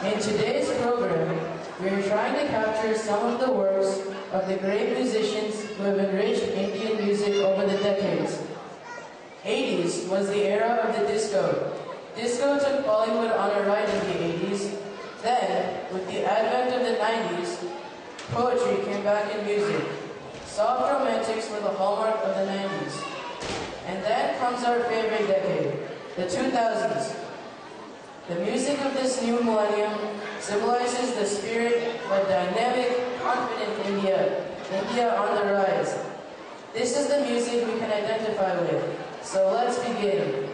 In today's program, we are trying to capture some of the works of the great musicians who have enriched Indian music over the decades. 80s was the era of the disco. Disco took Bollywood on a ride in the 80s. Then, with the advent of the 90s, poetry came back in music. Soft romantics were the hallmark of the 90s. And then comes our favorite decade, the 2000s. The music of this new millennium symbolizes the spirit of dynamic, confident India, India on the rise. This is the music we can identify with, so let's begin.